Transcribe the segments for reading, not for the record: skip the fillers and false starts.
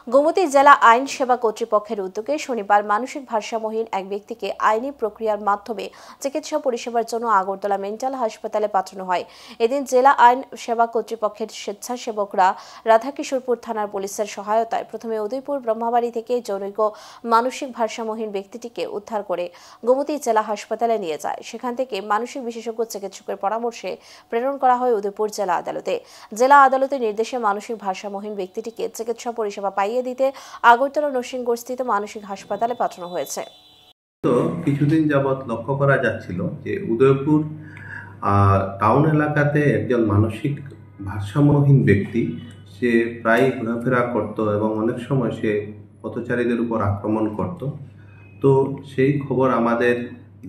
গোমতী জেলা আইন সেবা কর্তৃপক্ষের উদ্যোগে শনিবার মানসিক ভারসাম্যহীন এক ব্যক্তিকে আইনি প্রক্রিয়ার মাধ্যমে চিকিৎসা পরিষেবার জন্য আগরতলা মেন্টাল হাসপাতালে পাঠানো হয়। এদিন জেলা আইন সেবা কর্তৃপক্ষের স্বেচ্ছাসেবকরা রাধাকিশোরপুর থানার পুলিশের সহায়তায় প্রথমে উদয়পুর ব্রহ্মাবাড়ি থেকে জনৈক মানসিক ভারসাম্যহীন ব্যক্তিটিকে উদ্ধার করে গোমতী জেলা হাসপাতালে নিয়ে যায়। সেখান থেকে মানসিক বিশেষজ্ঞ চিকিৎসকের পরামর্শে প্রেরণ করা হয় উদয়পুর জেলা আদালতে। জেলা আদালতের নির্দেশে মানসিক ভারসাম্যহীন ব্যক্তিটিকে চিকিৎসা পরিষেবা পাইয়ে দিতে আগরতলা নরসিংগড়স্থিত মানসিক হাসপাতালে পাঠানো হয়েছে। তো কিছুদিন যাবৎ লক্ষ্য করা যাচ্ছিল যে উদয়পুর টাউন এলাকাতে একজন মানসিক ভারসাম্যহীন ব্যক্তি সে প্রায় ঘোরাফেরা করত এবং অনেক সময় সে পথচারীদের উপর আক্রমণ করত। তো সেই খবর আমাদের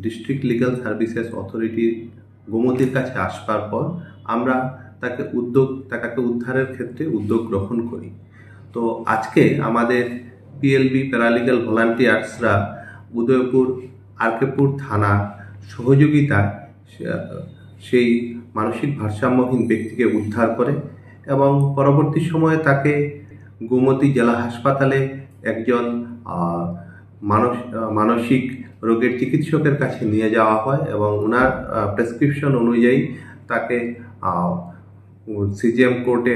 ডিস্ট্রিক্ট লিগ্যাল সার্ভিসেস অথরিটি গোমতীর কাছে আসবার পর আমরা তাকে উদ্ধারের ক্ষেত্রে উদ্যোগ গ্রহণ করি। তো আজকে আমাদের পিএলবি প্যারালিগ্যাল ভলান্টিয়ার্সরা উদয়পুর আরকেপুর থানার সহযোগিতায় সেই মানসিক ভারসাম্যহীন ব্যক্তিকে উদ্ধার করে এবং পরবর্তী সময়ে তাকে গোমতী জেলা হাসপাতালে একজন মানসিক রোগের চিকিৎসকের কাছে নিয়ে যাওয়া হয় এবং ওনার প্রেসক্রিপশন অনুযায়ী তাকে সিজিএম কোর্টে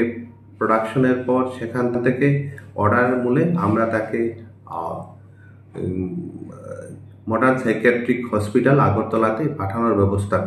প্রোডাকশনের পর সেখান থেকে অর্ডার মূলে আমরা তাকে মডার্ন সাইকিয়াট্রিক হসপিটাল আগরতলাতে পাঠানোর ব্যবস্থা করি।